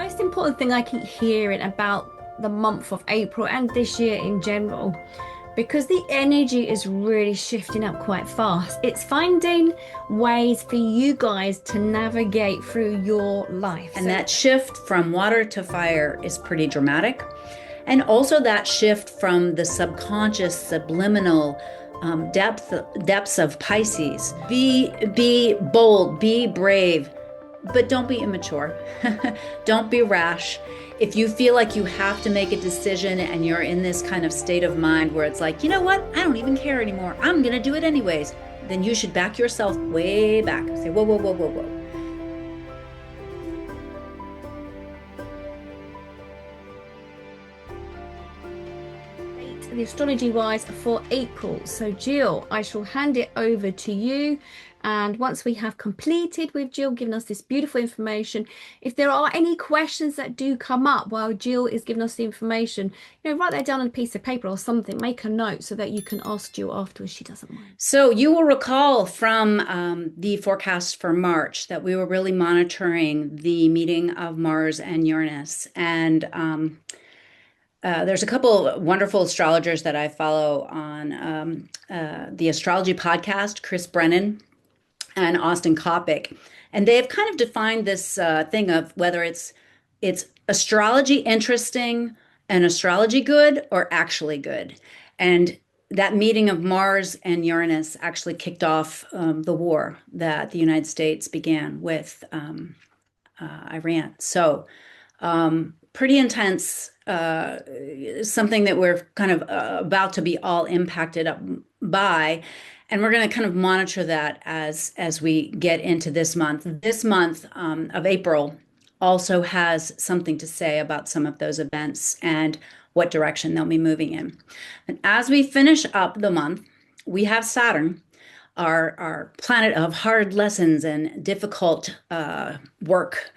most important thing I keep hearing about the month of April and this year in general, because the energy is really shifting up quite fast, it's finding ways for you guys to navigate through your life. And that shift from water to fire is pretty dramatic. And also that shift from the subconscious, subliminal depths of Pisces. Be bold, be brave, but don't be immature. Don't be rash. If you feel like you have to make a decision and you're in this kind of state of mind where it's like, you know what, I don't even care anymore, I'm gonna do it anyways, then you should back yourself way back. Say, whoa, whoa, whoa, whoa, whoa. The astrology wise for April. So Jill, I shall hand it over to you. And once we have completed with Jill giving us this beautiful information, if there are any questions that do come up while Jill is giving us the information, write that down on a piece of paper or something, make a note so that you can ask Jill afterwards. She doesn't mind. So you will recall from the forecast for March that we were really monitoring the meeting of Mars and Uranus. And there's a couple of wonderful astrologers that I follow on the Astrology podcast, Chris Brennan and Austin Coppock. And they've kind of defined this thing of whether it's astrology interesting and astrology good or actually good. And that meeting of Mars and Uranus actually kicked off the war that the United States began with Iran. So pretty intense, something that we're kind of about to be all impacted by. And we're going to kind of monitor that as we get into this month. This month of April also has something to say about some of those events and what direction they'll be moving in. And as we finish up the month, we have Saturn, our planet of hard lessons and difficult work.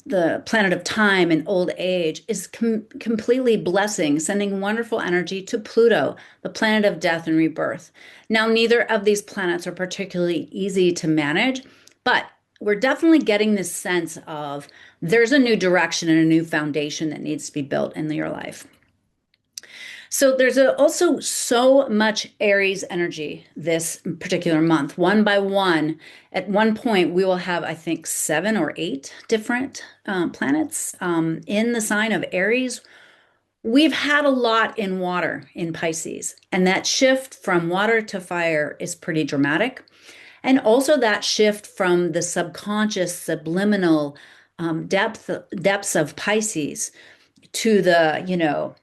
The planet of time and old age is completely blessing, sending wonderful energy to Pluto, the planet of death and rebirth. Now, neither of these planets are particularly easy to manage, but we're definitely getting this sense of there's a new direction and a new foundation that needs to be built in your life. So there's also so much Aries energy this particular month. One by one, at one point, we will have, I think, 7 or 8 different planets in the sign of Aries. We've had a lot in water in Pisces, and that shift from water to fire is pretty dramatic. And also that shift from the subconscious, subliminal depths of Pisces to the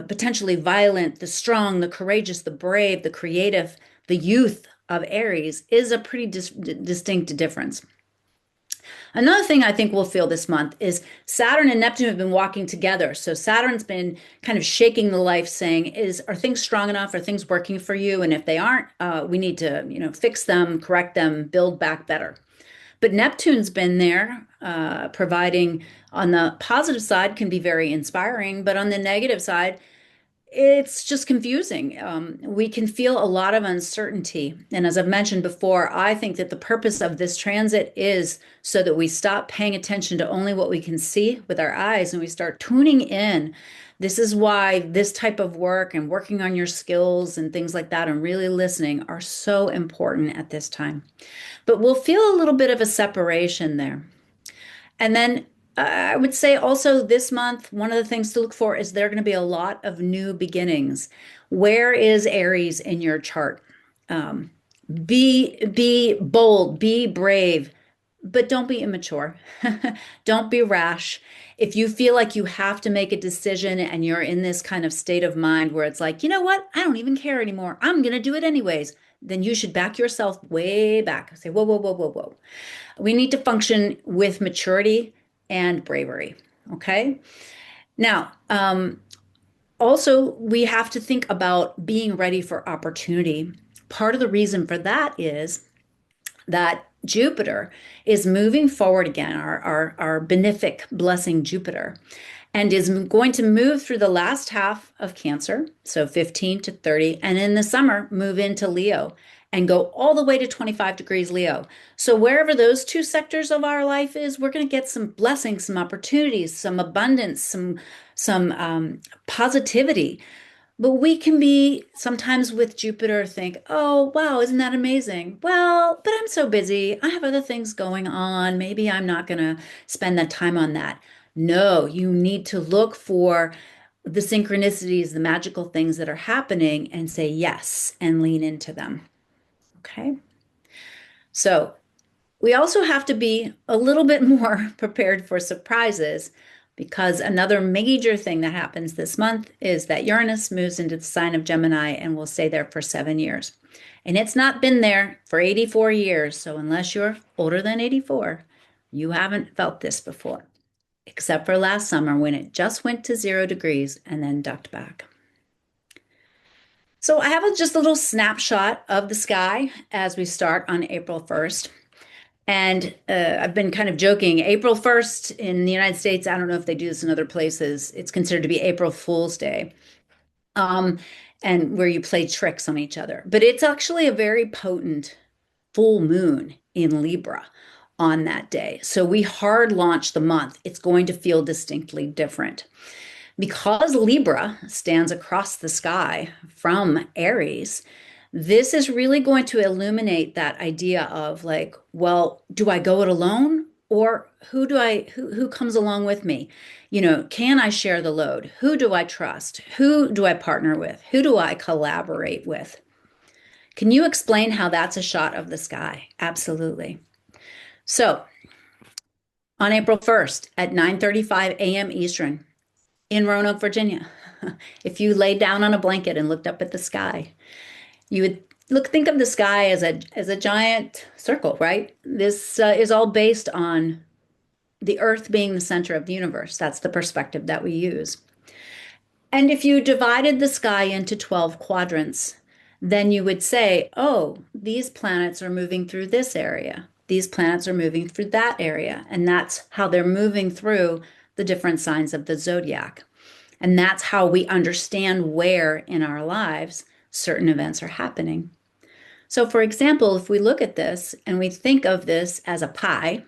potentially violent, the strong, the courageous, the brave, the creative, the youth of Aries is a pretty distinct difference. Another thing I think we'll feel this month is Saturn and Neptune have been walking together. So Saturn's been kind of shaking the life, saying, are things strong enough? Are things working for you? And if they aren't, we need to, fix them, correct them, build back better. But Neptune's been there, providing on the positive side can be very inspiring, but on the negative side, it's just confusing. We can feel a lot of uncertainty. And as I've mentioned before, I think that the purpose of this transit is so that we stop paying attention to only what we can see with our eyes and we start tuning in. This is why this type of work and working on your skills and things like that and really listening are so important at this time. But we'll feel a little bit of a separation there. And then I would say also this month, one of the things to look for is there are going to be a lot of new beginnings. Where is Aries in your chart? Be bold, be brave, but don't be immature. Don't be rash. If you feel like you have to make a decision and you're in this kind of state of mind where it's like, you know what, I don't even care anymore, I'm going to do it anyways, then you should back yourself way back. Say, whoa, whoa, whoa, whoa, whoa. We need to function with maturity and bravery. Okay. Now, also, we have to think about being ready for opportunity. Part of the reason for that is that Jupiter is moving forward again, our benefic blessing Jupiter, and is going to move through the last half of Cancer, so 15 to 30, and in the summer, move into Leo. and go all the way to 25 degrees Leo. So wherever those two sectors of our life is, we're going to get some blessings, some opportunities, some abundance, some positivity. But we can be sometimes with Jupiter think, oh, wow, isn't that amazing? Well, but I'm so busy. I have other things going on. Maybe I'm not going to spend that time on that. No, you need to look for the synchronicities, the magical things that are happening and say yes and lean into them. Okay. So we also have to be a little bit more prepared for surprises because another major thing that happens this month is that Uranus moves into the sign of Gemini and will stay there for 7 years. And it's not been there for 84 years. So unless you're older than 84, you haven't felt this before, except for last summer when it just went to 0 degrees and then ducked back. So I have just a little snapshot of the sky as we start on April 1st. And I've been kind of joking. April 1st in the United States, I don't know if they do this in other places, it's considered to be April Fool's Day, um, and where you play tricks on each other. But it's actually a very potent full moon in Libra on that day. So we hard launch the month. It's going to feel distinctly different. Because Libra stands across the sky from Aries, this is really going to illuminate that idea of like, well, do I go it alone? Or who comes along with me? Can I share the load? Who do I trust? Who do I partner with? Who do I collaborate with? Can you explain how that's a shot of the sky? Absolutely. So on April 1st at 9:35 a.m. Eastern, in Roanoke, Virginia. If you laid down on a blanket and looked up at the sky, you would think of the sky as a giant circle, right? This is all based on the Earth being the center of the universe. That's the perspective that we use. And if you divided the sky into 12 quadrants, then you would say, oh, these planets are moving through this area. These planets are moving through that area. And that's how they're moving through the different signs of the zodiac. And that's how we understand where in our lives certain events are happening. So, for example, if we look at this and we think of this as a pie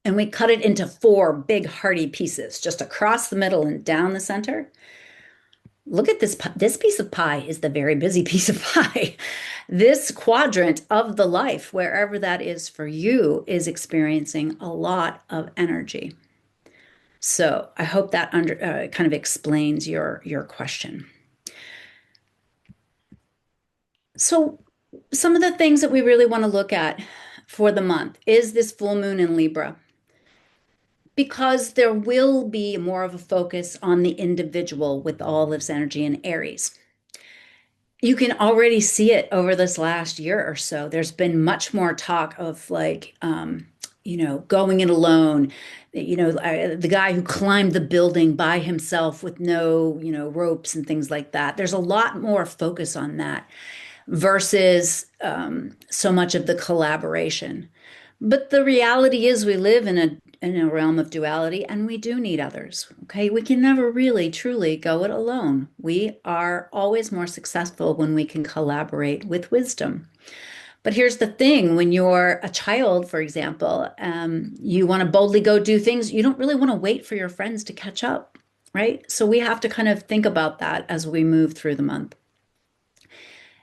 and we cut it into 4 big hearty pieces just across the middle and down the center, look at this. This piece of pie is the very busy piece of pie. This quadrant of the life, wherever that is for you, is experiencing a lot of energy. So I hope that kind of explains your question. So some of the things that we really want to look at for the month is this full moon in Libra, because there will be more of a focus on the individual with all this energy in Aries. You can already see it over this last year or so. There's been much more talk of like, going it alone. The guy who climbed the building by himself with no, ropes and things like that. There's a lot more focus on that versus so much of the collaboration. But the reality is we live in a realm of duality and we do need others. Okay. We can never really truly go it alone. We are always more successful when we can collaborate with wisdom. But here's the thing, when you're a child, for example, you want to boldly go do things, you don't really want to wait for your friends to catch up, right? So we have to kind of think about that as we move through the month.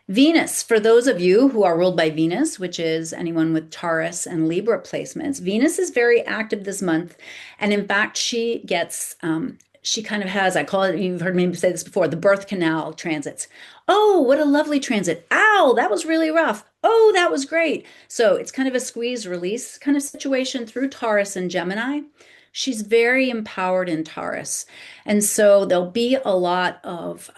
Venus, for those of you who are ruled by Venus, which is anyone with Taurus and Libra placements, Venus is very active this month. And in fact, she kind of has, I call it, you've heard me say this before, the birth canal transits. Oh, what a lovely transit. Ow, that was really rough. Oh, that was great. So it's kind of a squeeze release kind of situation through Taurus and Gemini. She's very empowered in Taurus. And so there'll be a lot of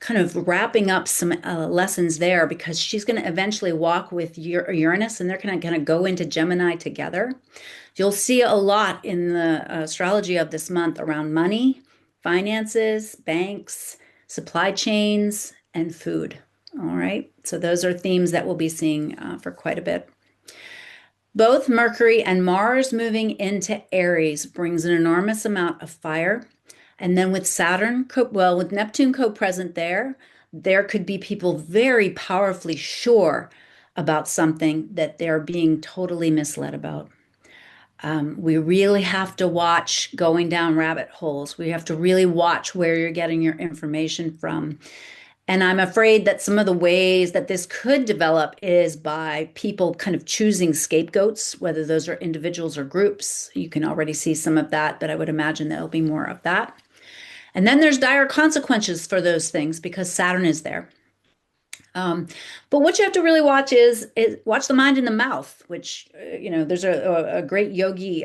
kind of wrapping up some lessons there, because she's going to eventually walk with Uranus and they're going to kind of go into Gemini together. You'll see a lot in the astrology of this month around money, finances, banks, supply chains, and food. All right. So those are themes that we'll be seeing for quite a bit. Both Mercury and Mars moving into Aries brings an enormous amount of fire. And then with Saturn, with Neptune co-present there, there could be people very powerfully sure about something that they're being totally misled about. We really have to watch going down rabbit holes. We have to really watch where you're getting your information from. And I'm afraid that some of the ways that this could develop is by people kind of choosing scapegoats, whether those are individuals or groups. You can already see some of that, but I would imagine there'll be more of that. And then there's dire consequences for those things because Saturn is there. Um, but what you have to really watch is watch the mind and the mouth, which there's a great yogi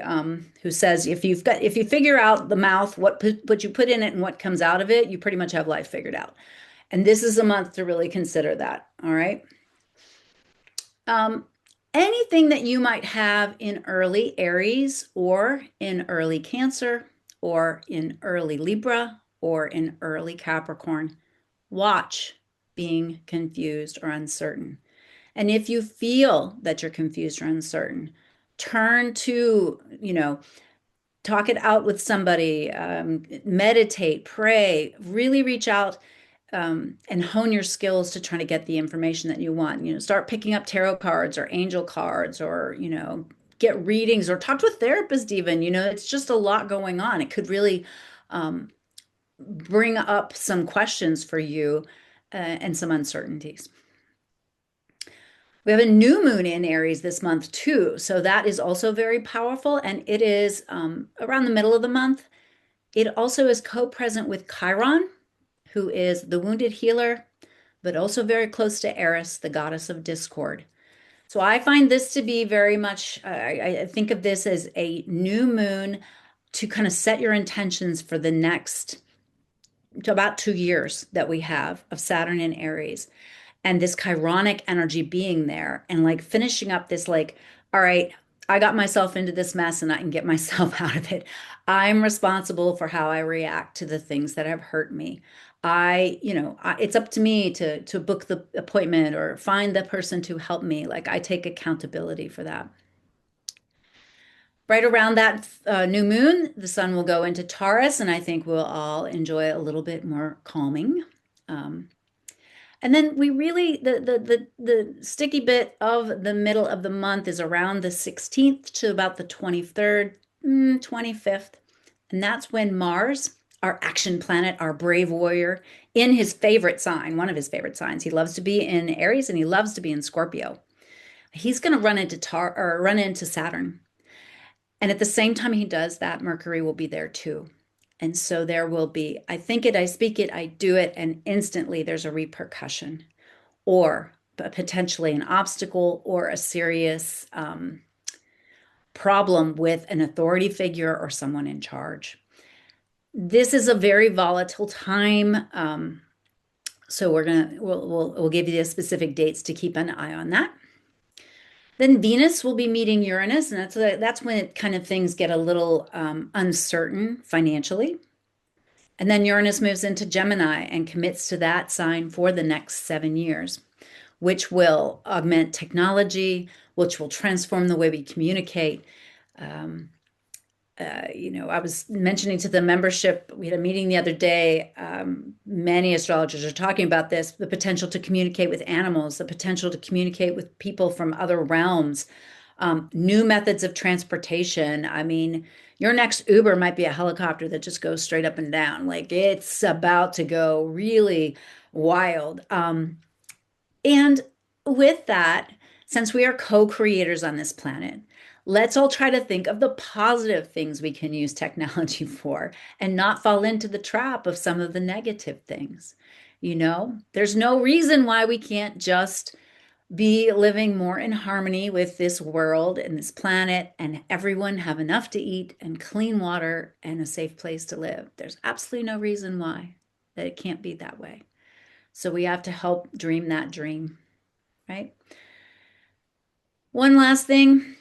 who says if you figure out the mouth, what you put in it and what comes out of it, you pretty much have life figured out. And this is a month to really consider that. All right. Um, Anything that you might have in early Aries or in early Cancer or in early Libra or in early Capricorn, watch being confused or uncertain. And if you feel that you're confused or uncertain, turn to, talk it out with somebody, meditate, pray, really reach out and hone your skills to try to get the information that you want. Start picking up tarot cards or angel cards or, get readings or talk to a therapist even. It's just a lot going on. It could really um, bring up some questions for you and some uncertainties. We have a new moon in Aries this month too. So that is also very powerful. And it is around the middle of the month. It also is co-present with Chiron, who is the wounded healer, but also very close to Eris, the goddess of discord. So I find this to be very much, I think of this as a new moon to kind of set your intentions for the next, to about 2 years that we have of Saturn in Aries and this chironic energy being there and like finishing up this, like, all right, I got myself into this mess and I can get myself out of it. I'm responsible for how I react to the things that have hurt me. It's up to me to book the appointment or find the person to help me. Like I take accountability for that. Right around that new moon, the sun will go into Taurus, and I think we'll all enjoy a little bit more calming. Um, and then we really the sticky bit of the middle of the month is around the 16th to about the 23rd, 25th. And that's when Mars, our action planet, our brave warrior, in his favorite sign, one of his favorite signs, he loves to be in Aries and he loves to be in Scorpio. He's going to run into Saturn. And at the same time he does that, Mercury will be there too. And so there will be, I think it, I speak it, I do it, and instantly there's a repercussion or potentially an obstacle or a serious problem with an authority figure or someone in charge. This is a very volatile time. So we'll give you the specific dates to keep an eye on that. Then Venus will be meeting Uranus, and that's when it kind of things get a little uncertain financially. And then Uranus moves into Gemini and commits to that sign for the next 7 years, which will augment technology, which will transform the way we communicate. Um, I was mentioning to the membership, we had a meeting the other day. Many astrologers are talking about this, the potential to communicate with animals, the potential to communicate with people from other realms, new methods of transportation. I mean, your next Uber might be a helicopter that just goes straight up and down. Like it's about to go really wild. And with that, since we are co-creators on this planet, let's all try to think of the positive things we can use technology for and not fall into the trap of some of the negative things. There's no reason why we can't just be living more in harmony with this world and this planet and everyone have enough to eat and clean water and a safe place to live. There's absolutely no reason why that it can't be that way. So we have to help dream that dream, right? One last thing.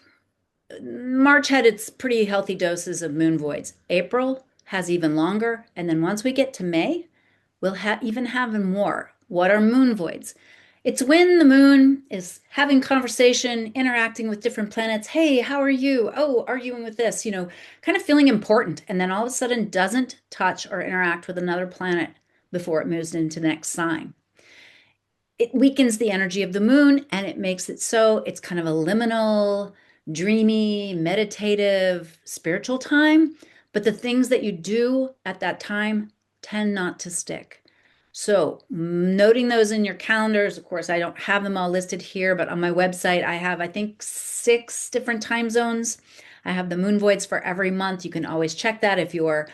March had its pretty healthy doses of moon voids. April has even longer. And then once we get to May, we'll even have more. What are moon voids? It's when the moon is having conversation, interacting with different planets. Hey, how are you? Oh, arguing with this, kind of feeling important. And then all of a sudden doesn't touch or interact with another planet before it moves into the next sign. it weakens the energy of the moon and it makes it so it's kind of a liminal, dreamy, meditative, spiritual time. But the things that you do at that time tend not to stick. So, noting those in your calendars, of course, I don't have them all listed here, but on my website, I have, I think, 6 different time zones. I have the moon voids for every month. You can always check that if you're,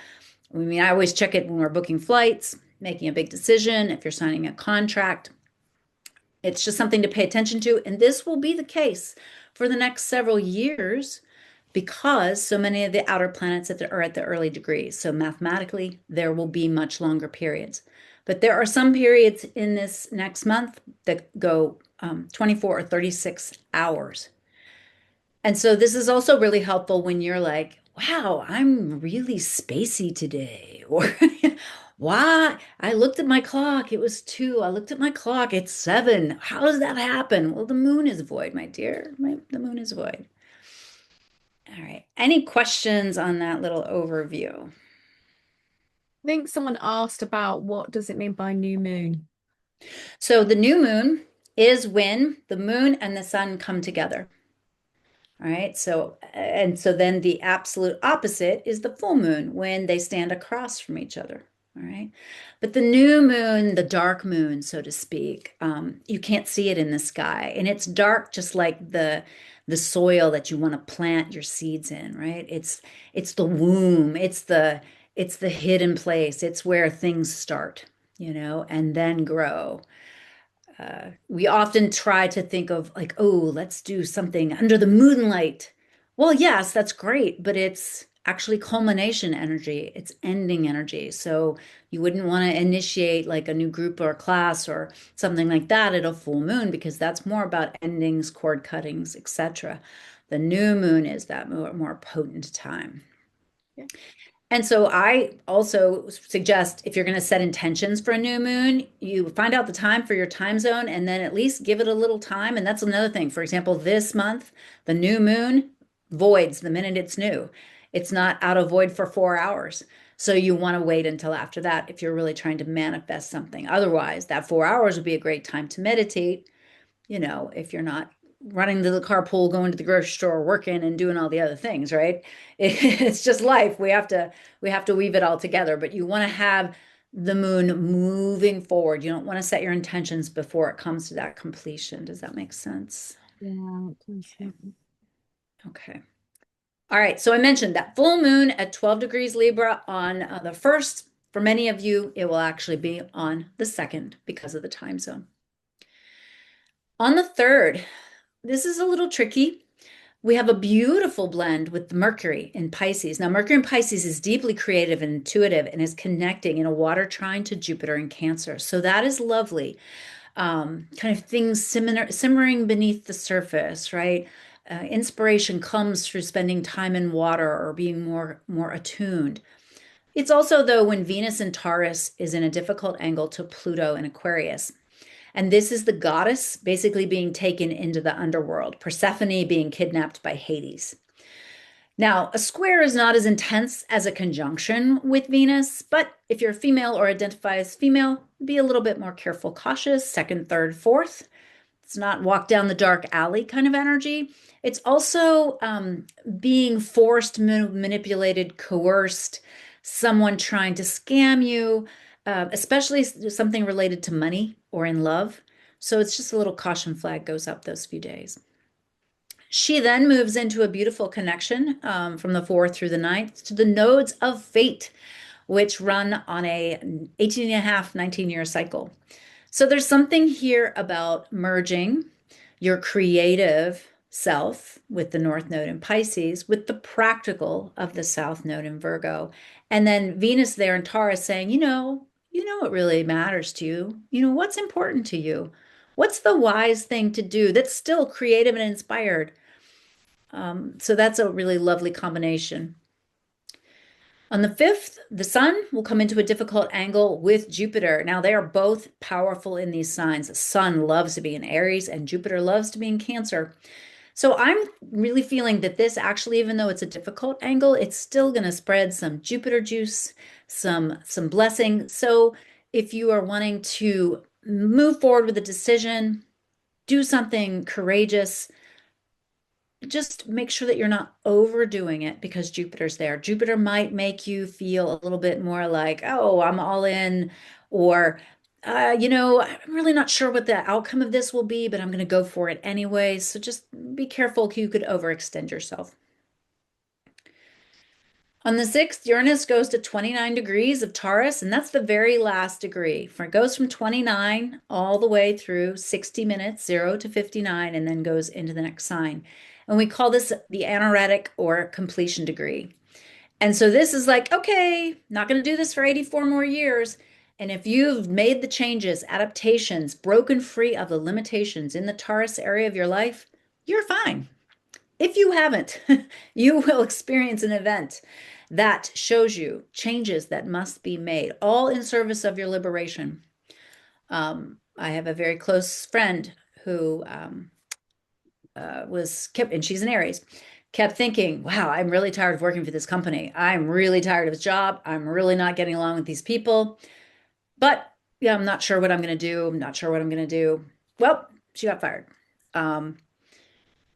I mean, I always check it when we're booking flights, making a big decision, if you're signing a contract. It's just something to pay attention to. And this will be the case for the next several years because so many of the outer planets are at the early degrees. So mathematically, there will be much longer periods. But there are some periods in this next month that go 24 or 36 hours. And so this is also really helpful when you're like, wow, I'm really spacey today. Or why? I looked at my clock, it was 2. I looked at my clock, it's 7. How does that happen? Well, the moon is void, my dear. The moon is void. All right. Any questions on that little overview? I think someone asked about what does it mean by new moon? So the new moon is when the moon and the sun come together. All right. So, and so then the absolute opposite is the full moon when they stand across from each other. All right. But the new moon, the dark moon, so to speak, you can't see it in the sky. And it's dark just like the soil that you want to plant your seeds in, right? It's the womb, it's the hidden place. It's where things start, and then grow. We often try to think of like, oh, let's do something under the moonlight. Well, yes, that's great, but it's actually culmination energy, it's ending energy. So you wouldn't want to initiate like a new group or class or something like that at a full moon because that's more about endings, cord cuttings, etc. The new moon is that more potent time. Yeah. And so I also suggest if you're going to set intentions for a new moon, you find out the time for your time zone and then at least give it a little time. And that's another thing. For example, this month, the new moon voids the minute it's new. It's not out of void for 4 hours. So you want to wait until after that if you're really trying to manifest something. Otherwise, that 4 hours would be a great time to meditate, if you're not running to the carpool, going to the grocery store, working and doing all the other things, right? It's just life. We have to weave it all together, but you want to have the moon moving forward. You don't want to set your intentions before it comes to that completion. Does that make sense? Yeah, it does, yeah. Okay. Okay. All right. So I mentioned that full moon at 12 degrees Libra on the first. For many of you, it will actually be on the second because of the time zone. On the third, this is a little tricky. We have a beautiful blend with Mercury in Pisces. Now, Mercury in Pisces is deeply creative and intuitive and is connecting in a water trine to Jupiter in Cancer. So that is lovely. Kind of things simmering beneath the surface, right? Inspiration comes through spending time in water or being more attuned. It's also, though, when Venus in Taurus is in a difficult angle to Pluto in Aquarius. And this is the goddess basically being taken into the underworld, Persephone being kidnapped by Hades. Now, a square is not as intense as a conjunction with Venus, but if you're female or identify as female, be a little bit more careful, cautious, second, third, fourth. It's not walk down the dark alley kind of energy. It's also being forced, manipulated, coerced, someone trying to scam you, especially something related to money or in love. So it's just a little caution flag goes up those few days. She then moves into a beautiful connection from the 4th through the 9th to the nodes of fate, which run on a 18 and a half, 19-year cycle. So there's something here about merging your creative self with the North Node in Pisces with the practical of the South Node in Virgo. And then Venus there in Taurus saying, what really matters to you. What's important to you. What's the wise thing to do that's still creative and inspired? So that's a really lovely combination. On the 5th, the sun will come into a difficult angle with Jupiter. Now, they are both powerful in these signs. The sun loves to be in Aries and Jupiter loves to be in Cancer. So I'm really feeling that this actually, even though it's a difficult angle, it's still going to spread some Jupiter juice, some blessing. So if you are wanting to move forward with a decision, do something courageous. Just make sure that you're not overdoing it because Jupiter's there. Jupiter might make you feel a little bit more like, oh, I'm all in, or, I'm really not sure what the outcome of this will be, but I'm going to go for it anyway. So just be careful. You could overextend yourself. On the 6th, Uranus goes to 29 degrees of Taurus, and that's the very last degree. It goes from 29 all the way through 60 minutes, 0 to 59, and then goes into the next sign. And we call this the anaretic or completion degree. And so this is like, okay, not going to do this for 84 more years. And if you've made the changes, adaptations, broken free of the limitations in the Taurus area of your life, you're fine. If you haven't, you will experience an event that shows you changes that must be made, all in service of your liberation. I have a very close friend who was kept, and she's an Aries, kept thinking, wow, I'm really tired of working for this company. I'm really tired of his job. I'm really not getting along with these people. But yeah, I'm not sure what I'm going to do. I'm not sure what I'm going to do. Well, she got fired. Um,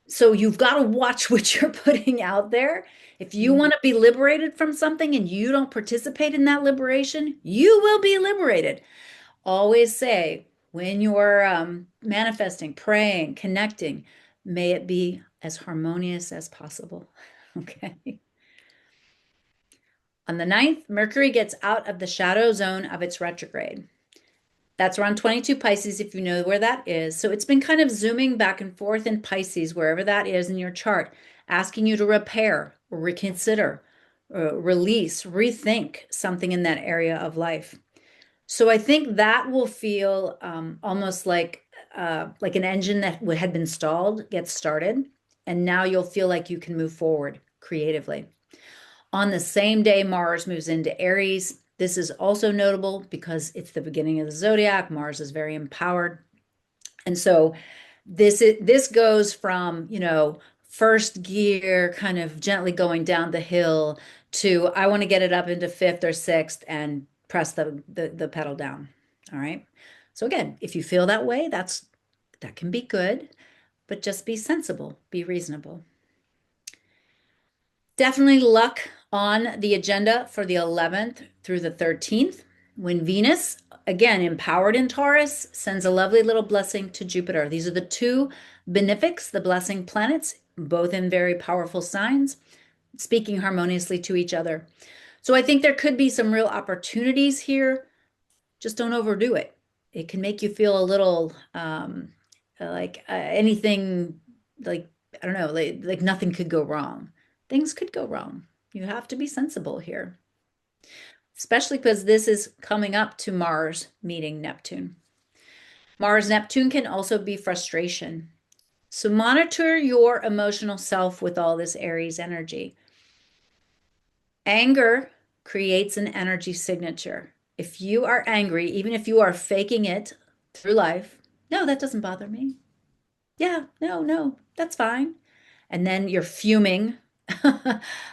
So you've got to watch what you're putting out there. If you Mm. want to be liberated from something and you don't participate in that liberation, you will be liberated. Always say when you're manifesting, praying, connecting, may it be as harmonious as possible. Okay. On the 9th, Mercury gets out of the shadow zone of its retrograde. That's around 22 Pisces, if you know where that is. So it's been kind of zooming back and forth in Pisces, wherever that is in your chart, asking you to repair, reconsider, release, rethink something in that area of life. So I think that will feel almost like an engine that had been stalled gets started, and now you'll feel like you can move forward creatively. On the same day, Mars moves into Aries. This is also notable because it's the beginning of the zodiac. Mars is very empowered. And so this goes from, first gear, kind of gently going down the hill to I want to get it up into fifth or sixth and press the pedal down. All right. So again, if you feel that way, that can be good, but just be sensible, be reasonable. Definitely luck on the agenda for the 11th through the 13th, when Venus, again empowered in Taurus, sends a lovely little blessing to Jupiter. These are the two benefics, the blessing planets, both in very powerful signs, speaking harmoniously to each other. So I think there could be some real opportunities here. Just don't overdo it. It can make you feel a little like anything, like, I don't know, like nothing could go wrong. Things could go wrong. You have to be sensible here, especially because this is coming up to Mars meeting Neptune. Mars Neptune can also be frustration. So monitor your emotional self with all this Aries energy. Anger creates an energy signature. If you are angry, even if you are faking it through life, no, that doesn't bother me. Yeah, no, no, that's fine. And then you're fuming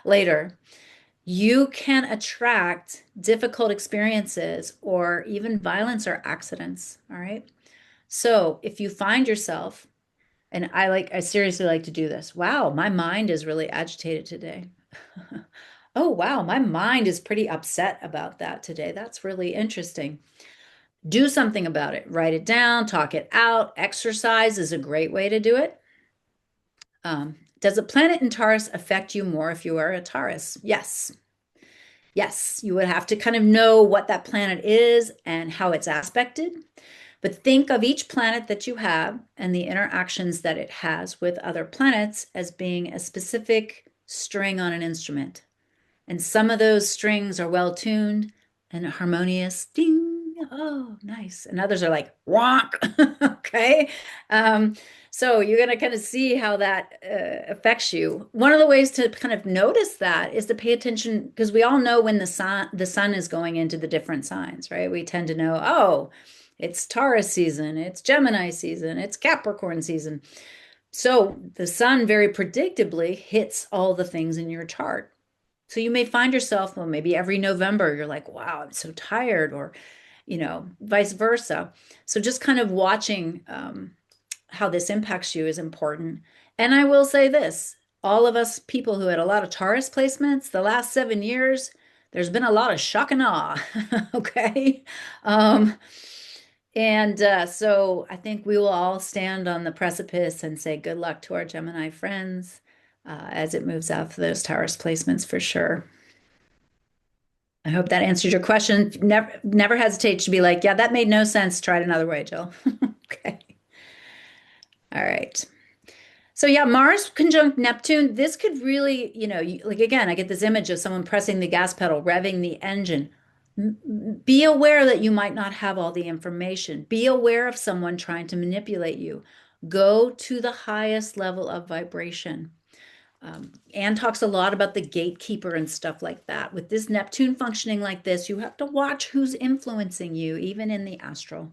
later. You can attract difficult experiences or even violence or accidents. All right. So if you find yourself, and I seriously like to do this. Wow, my mind is really agitated today. Oh, wow, my mind is pretty upset about that today. That's really interesting. Do something about it. Write it down, talk it out. Exercise is a great way to do it. Does a planet in Taurus affect you more if you are a Taurus? Yes. Yes, you would have to kind of know what that planet is and how it's aspected. But think of each planet that you have and the interactions that it has with other planets as being a specific string on an instrument. And some of those strings are well tuned and harmonious. Ding. Oh, nice. And others are like wonk. Okay. Um, so you're going to kind of see how that affects you. One of the ways to kind of notice that is to pay attention because we all know when the sun is going into the different signs, right? We tend to know, oh, it's Taurus season, it's Gemini season, it's Capricorn season. So the sun very predictably hits all the things in your chart. So you may find yourself, well, maybe every November, you're like, wow, I'm so tired. Or vice versa. So just kind of watching how this impacts you is important. And I will say this, all of us people who had a lot of Taurus placements the last 7 years, there's been a lot of shock and awe. Okay. Um, so I think we will all stand on the precipice and say good luck to our Gemini friends as it moves out for those Taurus placements for sure. I hope that answers your question. Never hesitate to be like, yeah, that made no sense. Try it another way, Jill. Okay. All right. So yeah, Mars conjunct Neptune, this could really, like again, I get this image of someone pressing the gas pedal, revving the engine. Be aware that you might not have all the information. Be aware of someone trying to manipulate you. Go to the highest level of vibration. Anne talks a lot about the gatekeeper and stuff like that. With this Neptune functioning like this, you have to watch who's influencing you, even in the astral.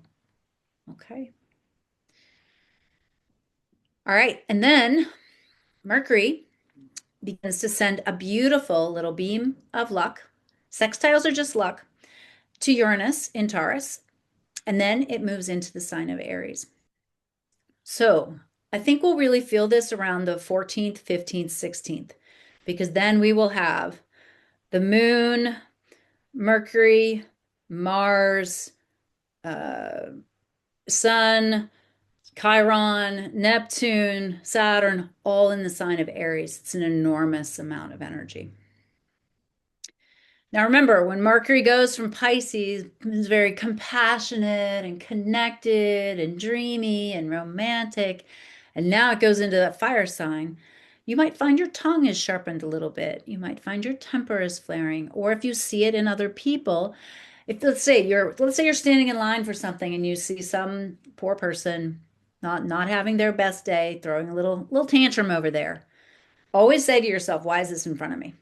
Okay. All right. And then Mercury begins to send a beautiful little beam of luck. Sextiles are just luck to Uranus in Taurus, and then it moves into the sign of Aries. So I think we'll really feel this around the 14th, 15th, 16th, because then we will have the moon, Mercury, Mars, uh, Sun, Chiron, Neptune, Saturn, all in the sign of Aries. It's an enormous amount of energy. Now remember, when Mercury goes from Pisces, it's very compassionate and connected and dreamy and romantic. And now it goes into that fire sign. You might find your tongue is sharpened a little bit. You might find your temper is flaring. Or if you see it in other people, if let's say you're standing in line for something and you see some poor person not having their best day, throwing a little tantrum over there. Always say to yourself, why is this in front of me?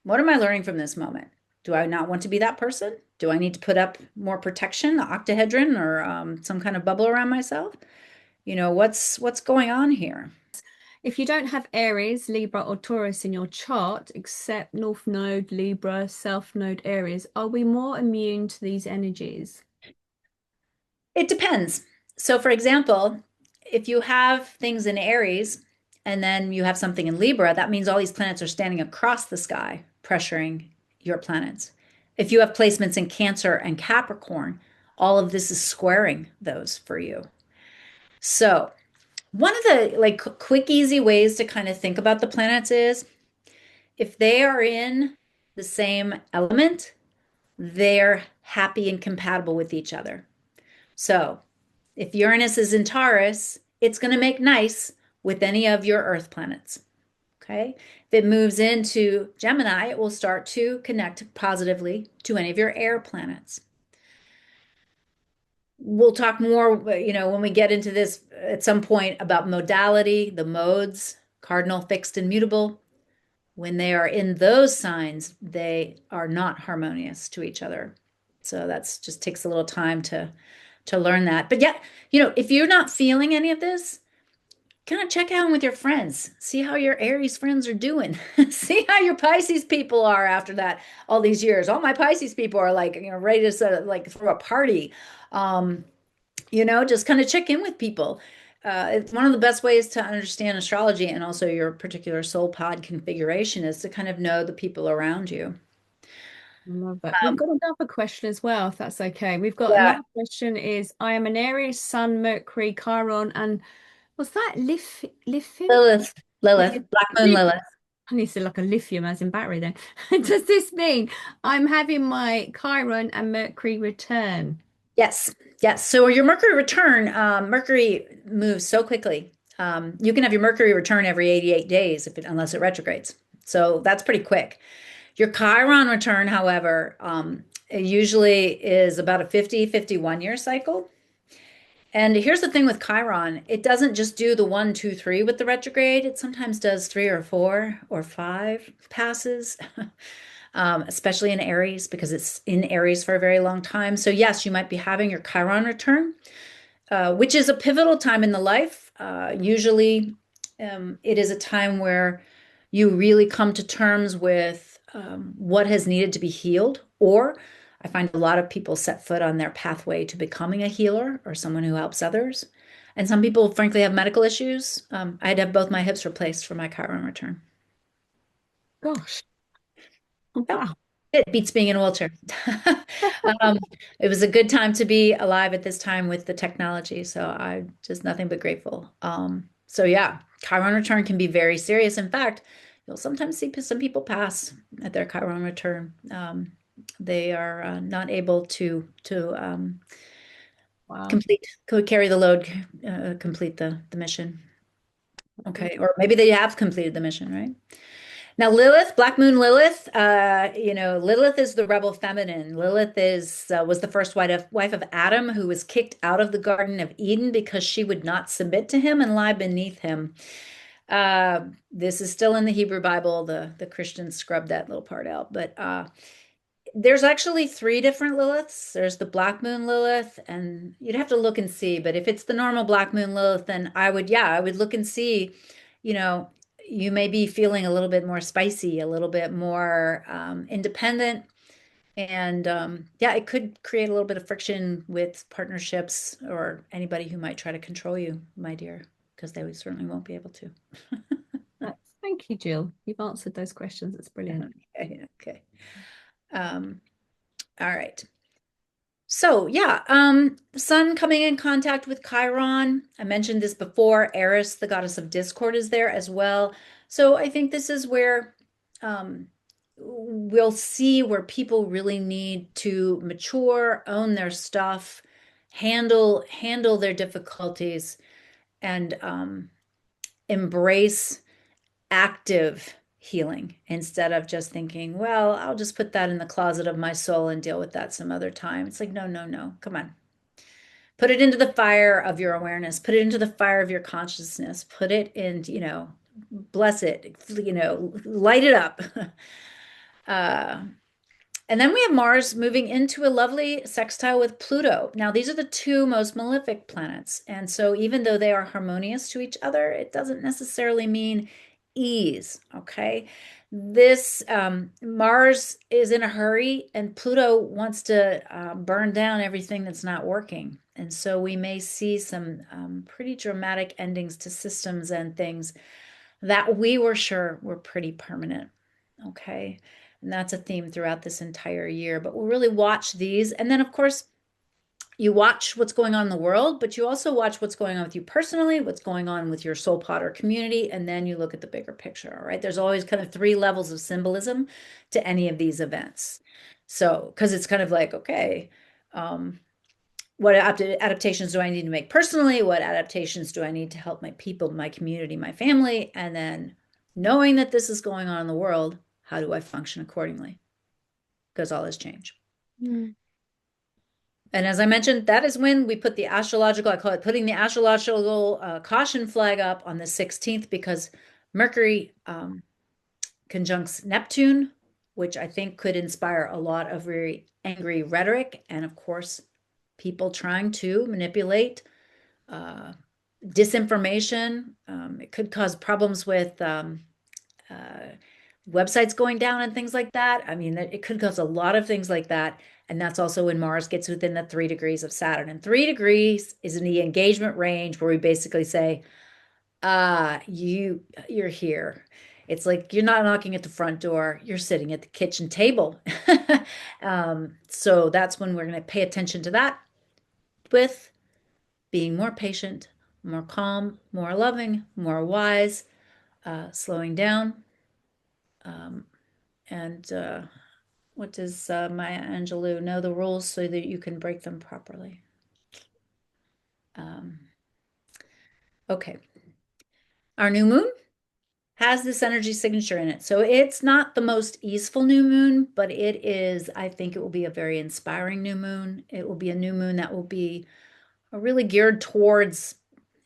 What am I learning from this moment? Do I not want to be that person? Do I need to put up more protection, octahedron, or some kind of bubble around myself? What's going on here? If you don't have Aries, Libra, or Taurus in your chart, except North Node, Libra, South Node Aries, are we more immune to these energies? It depends. So, for example, if you have things in Aries and then you have something in Libra, that means all these planets are standing across the sky, pressuring your planets. If you have placements in Cancer and Capricorn, all of this is squaring those for you. So, one of the like quick, easy ways to kind of think about the planets is if they are in the same element, they're happy and compatible with each other. So, if Uranus is in Taurus, it's going to make nice with any of your Earth planets. Okay. If it moves into Gemini, it will start to connect positively to any of your air planets. We'll talk more, when we get into this at some point about modality, the modes, cardinal, fixed, and mutable. When they are in those signs, they are not harmonious to each other. So that's just takes a little time to learn that. But yeah, if you're not feeling any of this, kind of check out with your friends. See how your Aries friends are doing. See how your Pisces people are after that all these years. All my Pisces people are like, ready to sort of like throw a party. Um, just kind of check in with people. It's one of the best ways to understand astrology and also your particular soul pod configuration is to kind of know the people around you. I love that. We've Um, got another question as well, if that's okay. We've got yeah, another question is I am an Aries, Sun, Mercury, Chiron, and was that lithium? Lilith, Black Moon Lilith. I need to say like a lithium as in battery then. Does this mean I'm having my Chiron and Mercury return? Yes, yes. So your Mercury return, Mercury moves so quickly. You can have your Mercury return every 88 days unless it retrogrades. So that's pretty quick. Your Chiron return, however, it usually is about a 50, 51 year cycle. And here's the thing with Chiron, it doesn't just do the 1, 2, 3 with the retrograde. It sometimes does 3 or 4 or 5 passes, especially in Aries because it's in Aries for a very long time. So yes, you might be having your Chiron return, which is a pivotal time in the life. Usually, it is a time where you really come to terms with what has needed to be healed, or I find a lot of people set foot on their pathway to becoming a healer or someone who helps others. And some people, frankly, have medical issues. I had to have both my hips replaced for my Chiron return. Gosh. Yep. Wow. It beats being in a wheelchair. Um, it was a good time to be alive at this time with the technology. So I'm just nothing but grateful. So yeah, Chiron return can be very serious. In fact, you'll sometimes see some people pass at their Chiron return. They are not able to Wow. complete, could carry the load, complete the mission. Mm. Okay, or maybe they have completed the mission, right? Now, Lilith, Black Moon Lilith, Lilith is the rebel feminine. Lilith is was the first wife of Adam, who was kicked out of the Garden of Eden because she would not submit to him and lie beneath him. This is still in the Hebrew Bible. The Christians scrubbed that little part out, but there's actually three different Liliths. There's the Black Moon Lilith, and you'd have to look and see. But if it's the normal Black Moon Lilith, then I would look and see, you know, you may be feeling a little bit more spicy, a little bit more independent. And yeah, it could create a little bit of friction with partnerships or anybody who might try to control you, my dear, because they certainly won't be able to. Thank you, Jill. You've answered those questions. It's brilliant. Okay, okay. Um, all right. So yeah, the sun coming in contact with Chiron. I mentioned this before. Eris, the goddess of discord, is there as well. So I think this is where we'll see where people really need to mature, own their stuff, handle their difficulties, and embrace active healing instead of just thinking, well, I'll just put that in the closet of my soul and deal with that some other time. It's like, no, no, no. Come on. Put it into the fire of your awareness, put it into the fire of your consciousness, put it in, bless it, light it up. Uh, and then we have Mars moving into a lovely sextile with Pluto. Now, these are the two most malefic planets. And so, even though they are harmonious to each other, it doesn't necessarily mean ease. Okay. This Mars is in a hurry, and Pluto wants to burn down everything that's not working. And so, we may see some pretty dramatic endings to systems and things that we were sure were pretty permanent. Okay. And that's a theme throughout this entire year. But we'll really watch these. And then, of course, you watch what's going on in the world, but you also watch what's going on with you personally, what's going on with your soul potter community, and then you look at the bigger picture. All right. There's always kind of three levels of symbolism to any of these events. So, because it's kind of like, okay, what adaptations do I need to make personally? What adaptations do I need to help my people, my community, my family? And then knowing that this is going on in the world, how do I function accordingly? Because all has changed. Mm. And as I mentioned, that is when we put the astrological, I call it putting the astrological caution flag up on the 16th because Mercury conjuncts Neptune, which I think could inspire a lot of very angry rhetoric. And of course, people trying to manipulate disinformation. It could cause problems with websites going down and things like that. I mean, it could cause a lot of things like that. And that's also when Mars gets within the 3 degrees of Saturn. And 3 degrees is in the engagement range where we basically say, you're here. It's like you're not knocking at the front door, you're sitting at the kitchen table. So that's when we're going to pay attention to that with being more patient, more calm, more loving, more wise, slowing down. Um, and what does Maya Angelou know the rules so that you can break them properly? Um, okay. Our new moon has this energy signature in it. So it's not the most easeful new moon, but it is, I think it will be a very inspiring new moon. It will be a new moon that will be really geared towards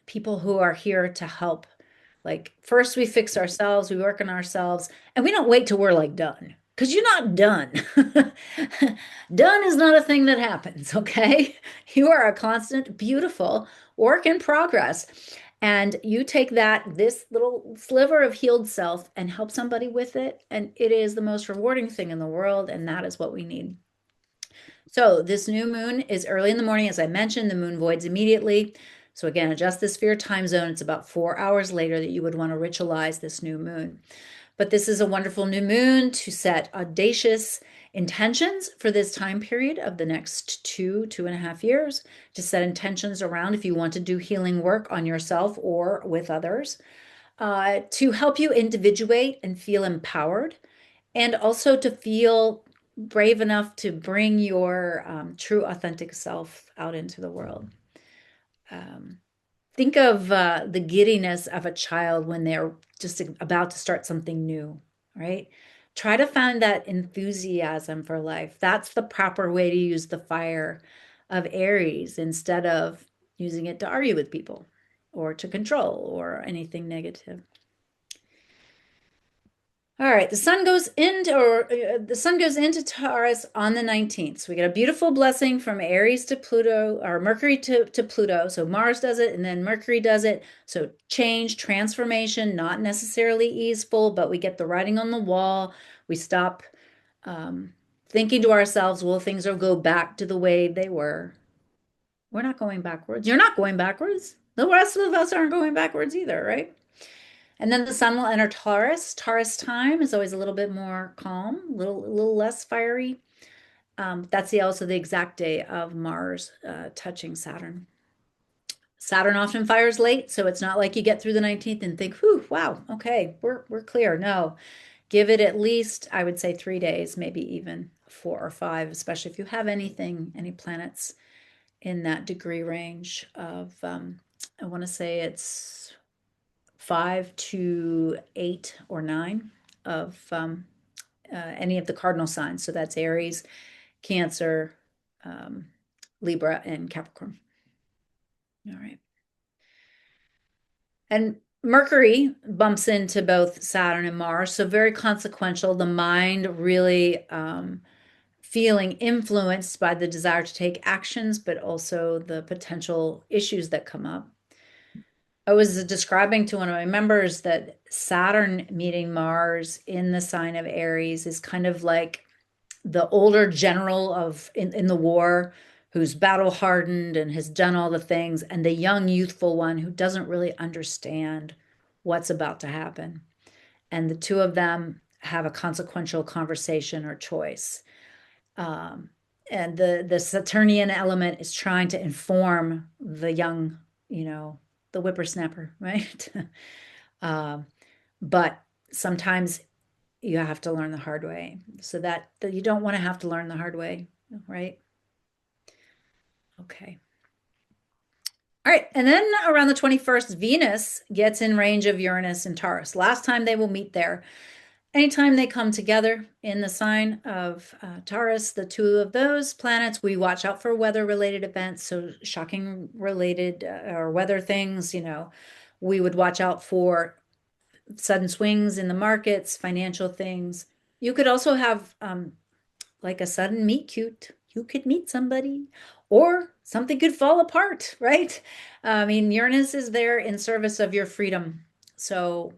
people who are here to help. Like, first we fix ourselves, we work on ourselves, and we don't wait till we're like done. Because you're not done. Done is not a thing that happens, okay? You are a constant, beautiful work in progress. And you take this little sliver of healed self, and help somebody with it. And it is the most rewarding thing in the world. And that is what we need. So this new moon is early in the morning. As I mentioned, the moon voids immediately. So again, adjust this for your time zone. It's about 4 hours later that you would want to ritualize this new moon. But this is a wonderful new moon to set audacious intentions for this time period of the next 2.5 years, to set intentions around if you want to do healing work on yourself or with others, to help you individuate and feel empowered, and also to feel brave enough to bring your true, authentic self out into the world. Um, think of the giddiness of a child when they're just about to start something new, right? Try to find that enthusiasm for life. That's the proper way to use the fire of Aries instead of using it to argue with people or to control or anything negative. All right, the sun goes into Taurus on the 19th. So we get a beautiful blessing from Aries to Pluto, or Mercury to Pluto. So Mars does it and then Mercury does it. So change, transformation, not necessarily easeful, but we get the writing on the wall. We stop thinking to ourselves, well, things will go back to the way they were. We're not going backwards. You're not going backwards. The rest of us aren't going backwards either, right? And then the sun will enter Taurus. Taurus time is always a little bit more calm, a little less fiery. That's also the exact day of Mars touching Saturn. Saturn often fires late, so it's not like you get through the 19th and think, whew, wow, okay, we're clear. No, give it at least, I would say, 3 days, maybe even 4 or 5, especially if you have any planets in that degree range of, I want to say it's 5 to 8 or 9 of any of the cardinal signs. So that's Aries, Cancer, um, Libra, and Capricorn. All right. And Mercury bumps into both Saturn and Mars, so very consequential. The mind really feeling influenced by the desire to take actions, but also the potential issues that come up. I was describing to one of my members that Saturn meeting Mars in the sign of Aries is kind of like the older general in the war who's battle hardened and has done all the things, and the young youthful one who doesn't really understand what's about to happen. And the two of them have a consequential conversation or choice. Um, and the Saturnian element is trying to inform the young, the whippersnapper, right? um, but sometimes you have to learn the hard way, so that you don't want to have to learn the hard way, right? Okay. All right, and then around the 21st, Venus gets in range of Uranus and Taurus. Last time they will meet there. Anytime they come together in the sign of Taurus, the two of those planets, we watch out for weather-related events. So shocking related or weather things, we would watch out for sudden swings in the markets, financial things. You could also have like a sudden meet cute. You could meet somebody, or something could fall apart, right? I mean, Uranus is there in service of your freedom. So,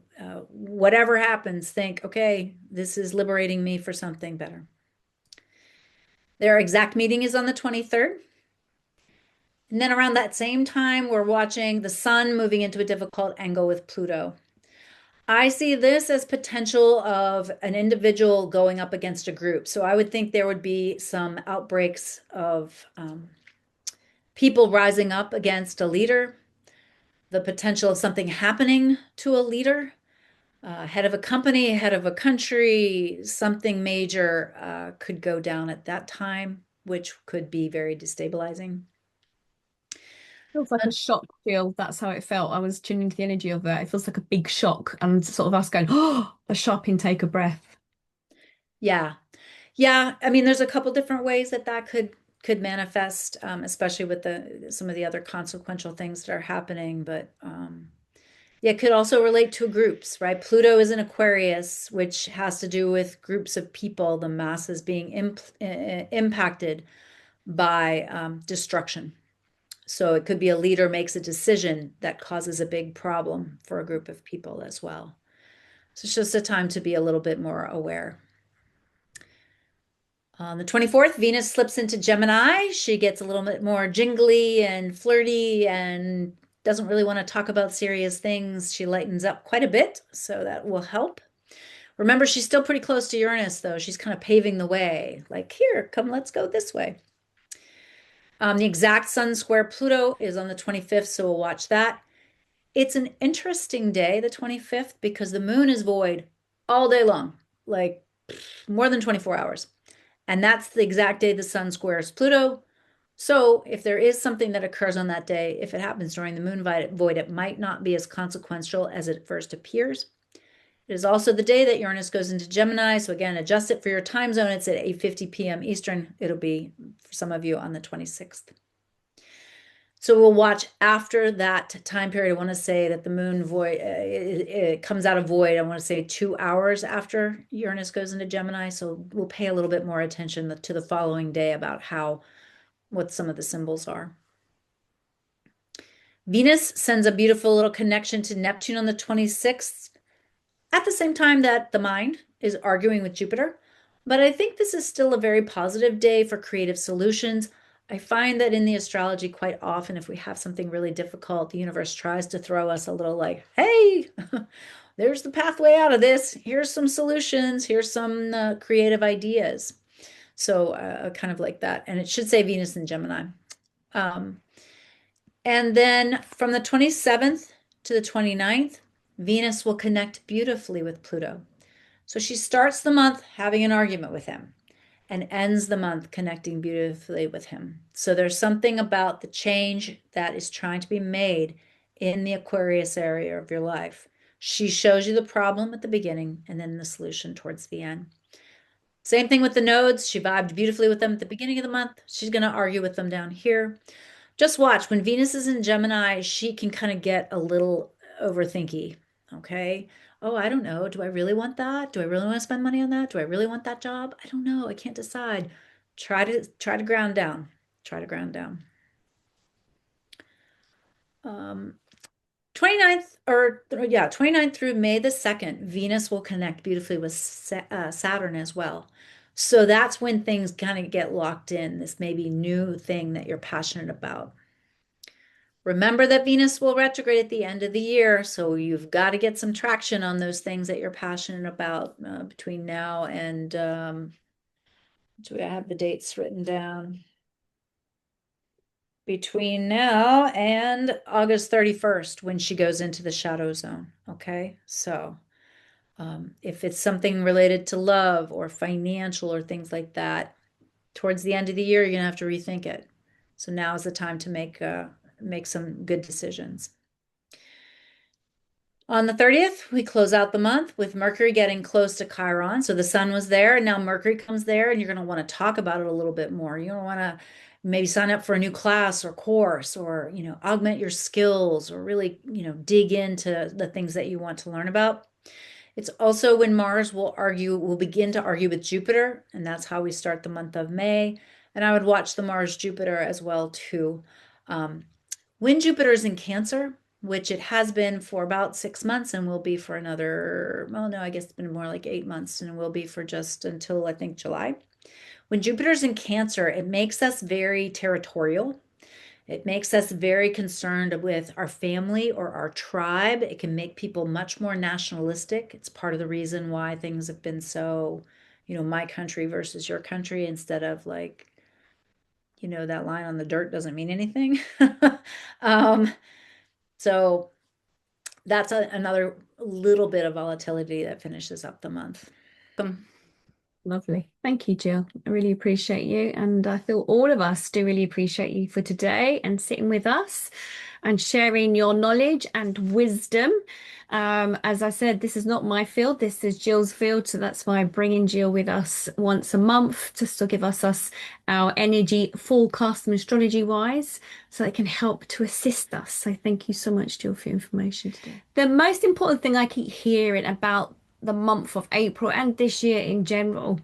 whatever happens, think, okay, this is liberating me for something better. Their exact meeting is on the 23rd. And then around that same time, we're watching the sun moving into a difficult angle with Pluto. I see this as potential of an individual going up against a group. So I would think there would be some outbreaks of people rising up against a leader, the potential of something happening to a leader, head of a company, head of a country, something major could go down at that time, which could be very destabilizing. Feels like a shock, Jill. That's how it felt. I was tuning into the energy of that. It feels like a big shock and sort of us going, oh, a sharp intake of breath. Yeah. Yeah. I mean, there's a couple different ways that could manifest, especially with some of the other consequential things that are happening. But yeah, it could also relate to groups, right? Pluto is in Aquarius, which has to do with groups of people, the masses being impacted by destruction. So it could be a leader makes a decision that causes a big problem for a group of people as well. So it's just a time to be a little bit more aware. On the 24th, Venus slips into Gemini. She gets a little bit more jingly and flirty and doesn't really want to talk about serious things. She lightens up quite a bit, so that will help. Remember, she's still pretty close to Uranus, though. She's kind of paving the way. Like, here, come, let's go this way. The exact Sun square Pluto is on the 25th, so we'll watch that. It's an interesting day, the 25th, because the moon is void all day long, like more than 24 hours. And that's the exact day the sun squares Pluto. So if there is something that occurs on that day, if it happens during the moon void, it might not be as consequential as it first appears. It is also the day that Uranus goes into Gemini. So again, adjust it for your time zone. It's at 8:50 p.m. Eastern. It'll be for some of you on the 26th. So we'll watch after that time period. I want to say that the moon void, it comes out of void. I want to say 2 hours after Uranus goes into Gemini. So we'll pay a little bit more attention to the following day about what some of the symbols are. Venus sends a beautiful little connection to Neptune on the 26th, at the same time that the mind is arguing with Jupiter. But I think this is still a very positive day for creative solutions. I find that in the astrology, quite often, if we have something really difficult, the universe tries to throw us a little like, hey, there's the pathway out of this. Here's some solutions. Here's some creative ideas. So kind of like that. And it should say Venus in Gemini. And then from the 27th to the 29th, Venus will connect beautifully with Pluto. So she starts the month having an argument with him and ends the month connecting beautifully with him. So there's something about the change that is trying to be made in the Aquarius area of your life. She shows you the problem at the beginning and then the solution towards the end. Same thing with the nodes. She vibed beautifully with them at the beginning of the month. She's going to argue with them down here. Just watch. When Venus is in Gemini, she can kind of get a little overthinky. Okay. Oh, I don't know. Do I really want that? Do I really want to spend money on that? Do I really want that job? I don't know. I can't decide. Try to ground down. Try to ground down. 29th 29th through May the 2nd, Venus will connect beautifully with Saturn as well. So that's when things kind of get locked in, this maybe new thing that you're passionate about. Remember that Venus will retrograde at the end of the year, so you've got to get some traction on those things that you're passionate about between now and do I have the dates written down? Between now and August 31st when she goes into the shadow zone. Okay, so if it's something related to love or financial or things like that, towards the end of the year, you're gonna have to rethink it. So now is the time to make some good decisions. On the 30th, we close out the month with Mercury getting close to Chiron. So the sun was there, and now Mercury comes there, and you're going to want to talk about it a little bit more. You don't want to maybe sign up for a new class or course or, augment your skills or really, dig into the things that you want to learn about. It's also when Mars will begin to argue with Jupiter, and that's how we start the month of May. And I would watch the Mars Jupiter as well too. When Jupiter is in Cancer, which it has been for about 6 months and will be for another, well, no, I guess it's been more like 8 months and will be for just until I think July. When Jupiter's in Cancer, it makes us very territorial. It makes us very concerned with our family or our tribe. It can make people much more nationalistic. It's part of the reason why things have been so, my country versus your country instead of like, that line on the dirt doesn't mean anything. So that's another little bit of volatility that finishes up the month. Lovely. Thank you, Jill. I really appreciate you. And I feel all of us do really appreciate you for today and sitting with us and sharing your knowledge and wisdom. As I said, this is not my field, this is Jill's field. So that's why I'm bringing Jill with us once a month just to give us our energy forecast and astrology wise so it can help to assist us. So thank you so much, Jill, for your information today. The most important thing I keep hearing about the month of April and this year in general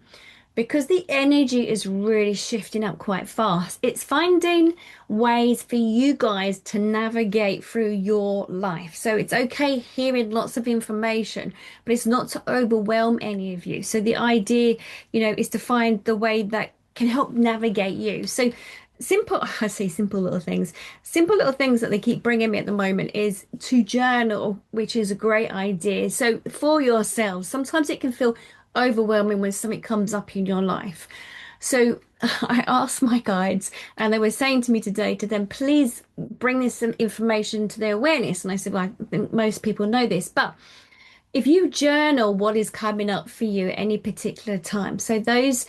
Because the energy is really shifting up quite fast. It's finding ways for you guys to navigate through your life. So it's okay hearing lots of information, but it's not to overwhelm any of you. So the idea, is to find the way that can help navigate you. So simple, I say simple little things. Simple little things that they keep bringing me at the moment is to journal, which is a great idea. So for yourselves, sometimes it can feel overwhelming when something comes up in your life. So I asked my guides, and they were saying to me today to then please bring this information to their awareness. And I said, well, I think most people know this, but if you journal what is coming up for you at any particular time, so those,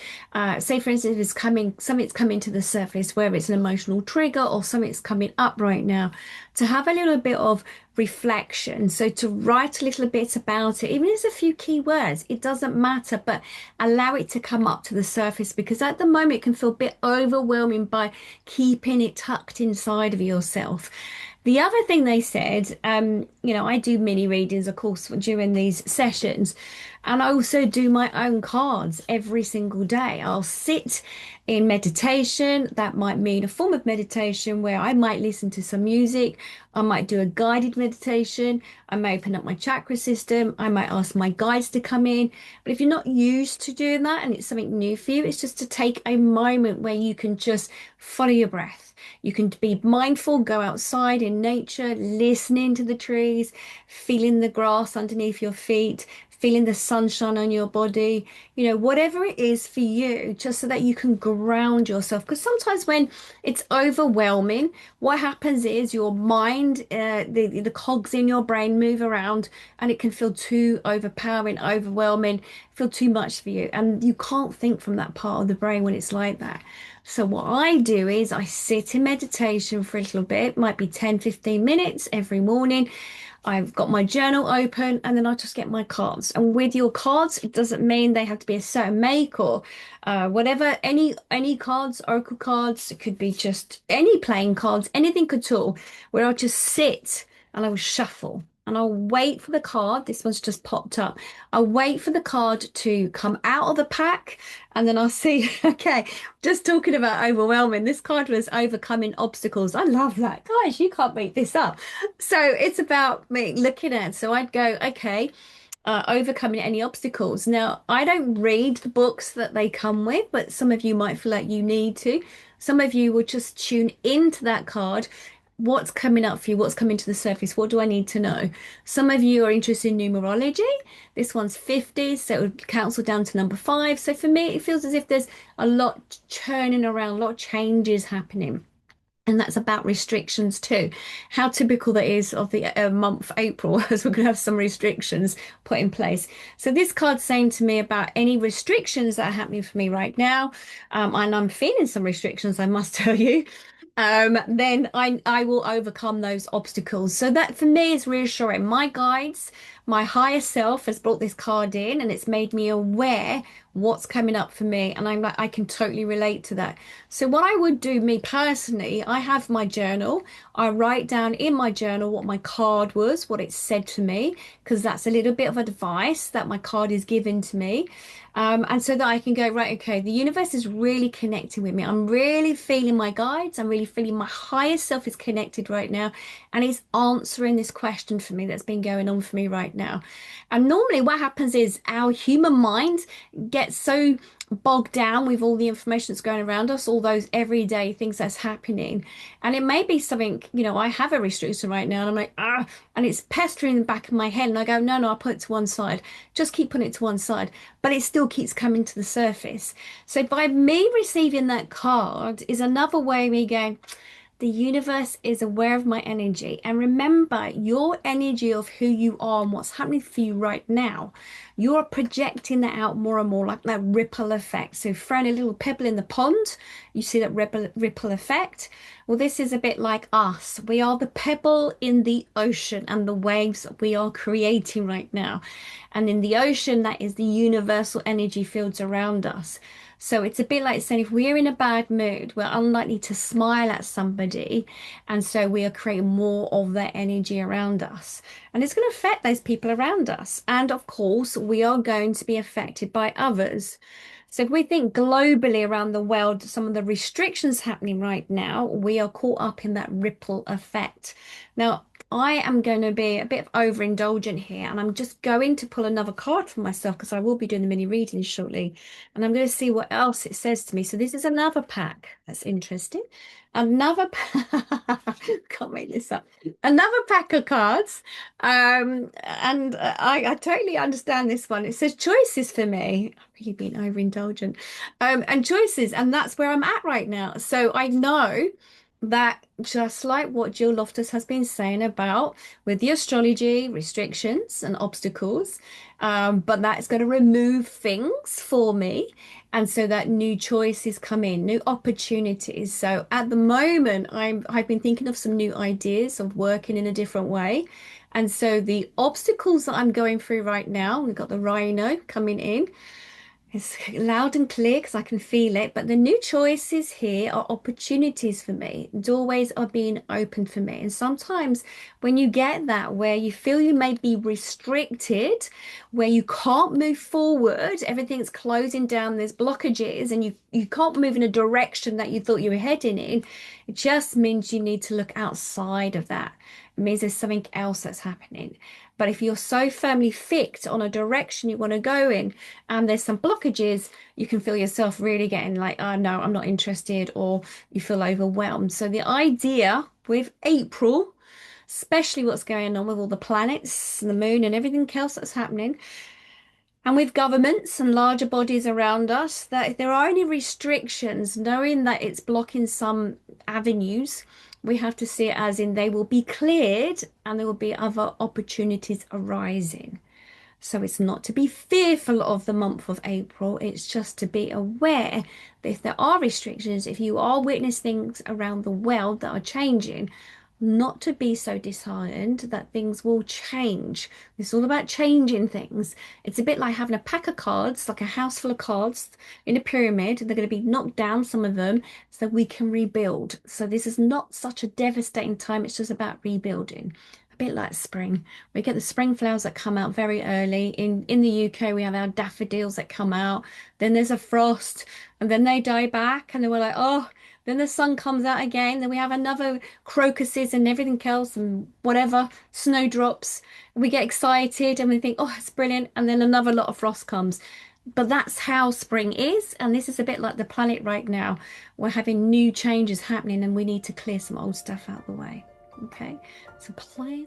say for instance, if it's coming, something's coming to the surface, whether it's an emotional trigger or something's coming up right now, to have a little bit of reflection. So to write a little bit about it, even if it's a few key words, it doesn't matter, but allow it to come up to the surface because at the moment it can feel a bit overwhelming by keeping it tucked inside of yourself. The other thing they said, I do mini readings, of course, during these sessions, and I also do my own cards every single day. I'll sit in meditation. That might mean a form of meditation where I might listen to some music. I might do a guided meditation. I may open up my chakra system. I might ask my guides to come in. But if you're not used to doing that and it's something new for you, it's just to take a moment where you can just follow your breath. You can be mindful, go outside in nature, listening to the trees, feeling the grass underneath your feet, feeling the sunshine on your body, whatever it is for you, just so that you can ground yourself. Because sometimes when it's overwhelming, what happens is your mind, the cogs in your brain move around and it can feel too overpowering, overwhelming, feel too much for you. And you can't think from that part of the brain when it's like that. So what I do is I sit in meditation for a little bit, might be 10, 15 minutes every morning. I've got my journal open and then I just get my cards. And with your cards, it doesn't mean they have to be a certain make or whatever. Any cards, oracle cards, it could be just any playing cards, anything at all, where I'll just sit and I will shuffle. And I'll wait for the card. This one's just popped up. I'll wait for the card to come out of the pack and then I'll see, okay, just talking about overwhelming. This card was overcoming obstacles. I love that. Guys, you can't make this up. So it's about me looking at. So I'd go, okay, overcoming any obstacles. Now, I don't read the books that they come with, but some of you might feel like you need to. Some of you will just tune into that card. What's coming up for you? What's coming to the surface? What do I need to know? Some of you are interested in numerology. This one's 50, so it would cancel down to number 5. So for me, it feels as if there's a lot churning around, a lot of changes happening. And that's about restrictions too. How typical that is of the month April, as we're going to have some restrictions put in place. So this card's saying to me about any restrictions that are happening for me right now, and I'm feeling some restrictions, I must tell you. Then I will overcome those obstacles. So that for me is reassuring. My guides, my higher self has brought this card in and it's made me aware what's coming up for me. And I'm like, I can totally relate to that. So what I would do, me personally, I have my journal. I write down in my journal what my card was, what it said to me, because that's a little bit of advice that my card is giving to me. And so that I can go, right, okay, the universe is really connecting with me. I'm really feeling my guides. I'm really feeling my higher self is connected right now. And it's answering this question for me that's been going on for me right now. And normally what happens is our human mind gets so bogged down with all the information that's going around us, all those everyday things that's happening. And it may be something, I have a restriction right now and I'm like, and it's pestering in the back of my head. And I go, no, I'll put it to one side. Just keep putting it to one side. But it still keeps coming to the surface. So by me receiving that card is another way of me going, the universe is aware of my energy. And remember, your energy of who you are and what's happening for you right now, you're projecting that out more and more like that ripple effect. So throwing a little pebble in the pond, you see that ripple effect. Well, this is a bit like us. We are the pebble in the ocean and the waves that we are creating right now. And in the ocean, that is the universal energy fields around us. So it's a bit like saying if we're in a bad mood, we're unlikely to smile at somebody. And so we are creating more of that energy around us. And it's going to affect those people around us. And of course, we are going to be affected by others. So if we think globally around the world, some of the restrictions happening right now, we are caught up in that ripple effect. Now, I am going to be a bit overindulgent here, and I'm just going to pull another card for myself because I will be doing the mini readings shortly, and I'm going to see what else it says to me. So this is another pack. That's interesting. Another can't make this up. Another pack of cards. And I totally understand this one. It says choices for me. I've really been overindulgent. And choices, and that's where I'm at right now. So I know that just like what Jill Loftis has been saying about with the astrology restrictions and obstacles, but that's going to remove things for me. And so that new choices come in, new opportunities. So at the moment, I've been thinking of some new ideas of working in a different way. And so the obstacles that I'm going through right now, we've got the rhino coming in. It's loud and clear because I can feel it. But the new choices here are opportunities for me. Doorways are being opened for me. And sometimes when you get that, where you feel you may be restricted, where you can't move forward, everything's closing down, there's blockages, and you can't move in a direction that you thought you were heading in, it just means you need to look outside of that. It means there's something else that's happening. But if you're so firmly fixed on a direction you want to go in, and there's some blockages, you can feel yourself really getting like, oh no, I'm not interested, or you feel overwhelmed. So the idea with April, especially what's going on with all the planets and the moon and everything else that's happening, and with governments and larger bodies around us, that if there are any restrictions, knowing that it's blocking some avenues, we have to see it as in they will be cleared and there will be other opportunities arising. So it's not to be fearful of the month of April, it's just to be aware that if there are restrictions, if you are witnessing things around the world that are changing, not to be so disheartened that things will change. It's all about changing things. It's a bit like having a pack of cards, like a house full of cards in a pyramid. They're going to be knocked down, some of them, so we can rebuild. So this is not such a devastating time. It's just about rebuilding. A bit like spring. We get the spring flowers that come out very early. In the UK, we have our daffodils that come out. Then there's a frost, and then they die back, and then we're like, oh, then the sun comes out again. Then we have another crocuses and everything else and whatever, snowdrops. We get excited and we think, oh, it's brilliant. And then another lot of frost comes. But that's how spring is. And this is a bit like the planet right now. We're having new changes happening and we need to clear some old stuff out of the way. Okay, so play.